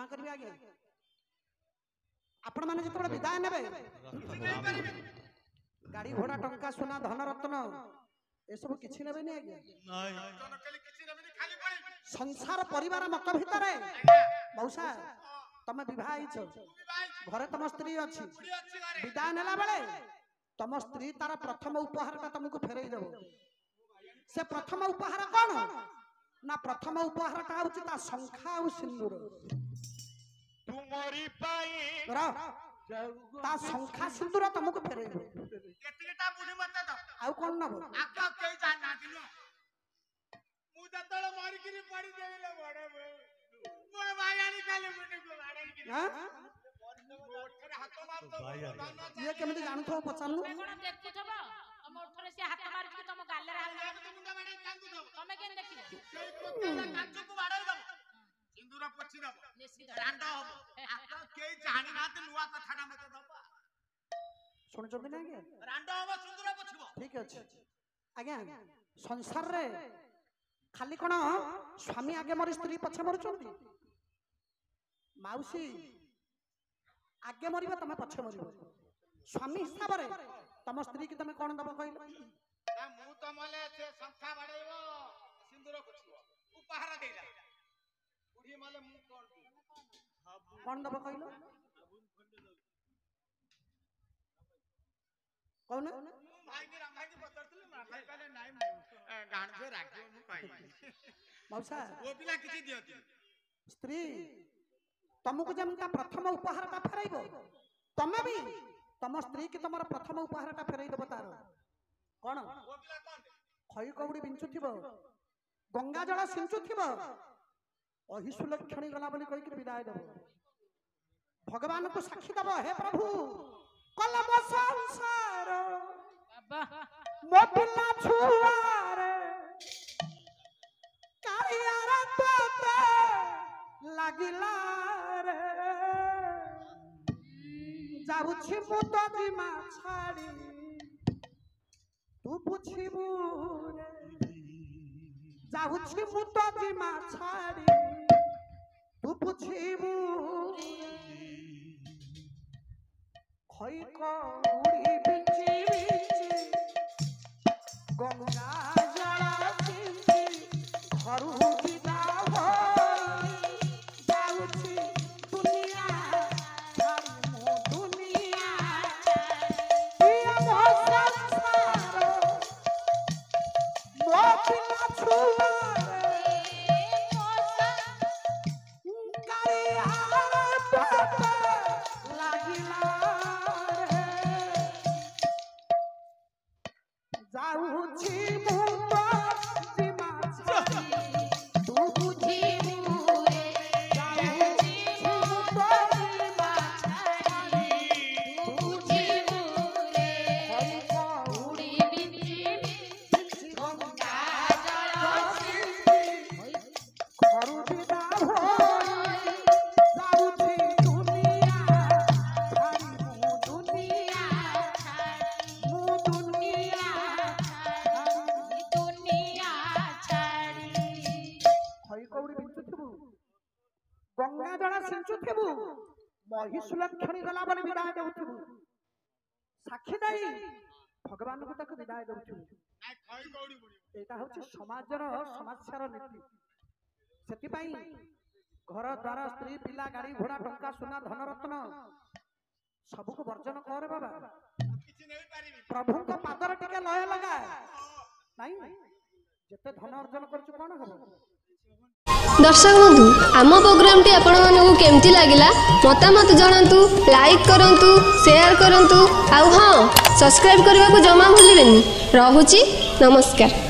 क्षमा करिवे आगे आपण माने जतबे विदाय नेबे गाड़ी घोड़ा टंका सोना धन रत्न ए सब किछि नेबे नि आगे संसार परिवार मत भितरे मौसा तमे विवाह छ घरे तम स्त्री अछि विदाय नेला बेले तम स्त्री तार प्रथम उपहार का तुमको फेरई देबो से प्रथम उपहार कौन ना प्रथम उपहार ता होछि ता शंखा और सिंदूर तुमरी पाई ता शंखा सिंदूर तुमको फेरई दो केतिटा बुढी मत द आउ कोन नबो आका के जान ना दिनो मु जतळ मारी किरी पड़ी देले बड़े मोर भाईयानी खाली मिटे को गाड़ी की हां ओठरे हाथ मार ये केमिति जानू थो पचालु कोन देखि थबो हम ओठरे से हाथ मार के तुम गाले हाथ मार के मुंडा बाडे कांदु दो तमे केन देखि सेई कोतेला कांचु को बाडे दो सिंदूर पछि दो रांड हो आका के जानि नाते नुवा कथाडा मते दबा सुन जल्दी ना आगे रांड हो सिंदूर पछिबो ठीक अछि आज्ञा संसार रे खाली कोन स्वामी आगे मर स्त्री पछे मरचोंती माउसी आगे मरिबा तमे पछे मरिबो स्वामी हिसाब रे तम स्त्री की तमे कोन दबो कहिलो ना मु तमले से संख्या बाडेबो सिंदूर पछिबो उपहार देला बुढी माले मु कोन दबो कहिलो कौन भाई की राम भाई की पतरतले भाई कहले नाइ गाण से राखियो मु पाई मौसा वो पिला किछि दियती स्त्री तुमको जमता प्रथम उपहार ता फेरइबो तमे भी तम स्त्री की तमर प्रथम उपहार ता फेरइ देबो तार कोन वो पिला कोन खई कौड़ी बिंचुथिबो गंगा जल सिंचुथिबो अहिसुलक्षणी गला बोली कहि के विदाय देबो भगवान को साक्षी देबो हे प्रभु कलम संसार बाबा मोबिला छुआरे कारियारा तोते लागिला रे जाउछि मुत जिमा छाड़ी तू पुछिबू रे जाउछि मुत जिमा छाड़ी तू पुछिबू खई कौड़ी बिंची बिंची गंगा जल सिंची घरु बिदा हो जाउछि दुनिया छाड़ी मो दुनिया ये मो संसार मो पिला छुआ गंगा जल सिंचुथिबु महिसुलक्षणी गला बने विदाय देउथिबु साक्षी दाई भगवान को तक विदाय देउथिबु नाइ खई कौड़ी बुढी एटा होछि समाजर समस्यार नीति सेति पई घर द्वार स्त्री पिला गाड़ी घोड़ा टंका सोना धन रत्न सब को वर्जन करे बाबा किछि नै पारिबी प्रभु को पादर टिके लय लगा नहीं जते धन अर्जन करछु कोन हबो दर्शक बंधु आम प्रोग्रामटी आपण मानकु केमती लागिला मतामत जणांतु लाइक करंतु शेयर करंतु आउ हां सब्सक्राइब करबा को जमा भूलिबेनी रहुची नमस्कार।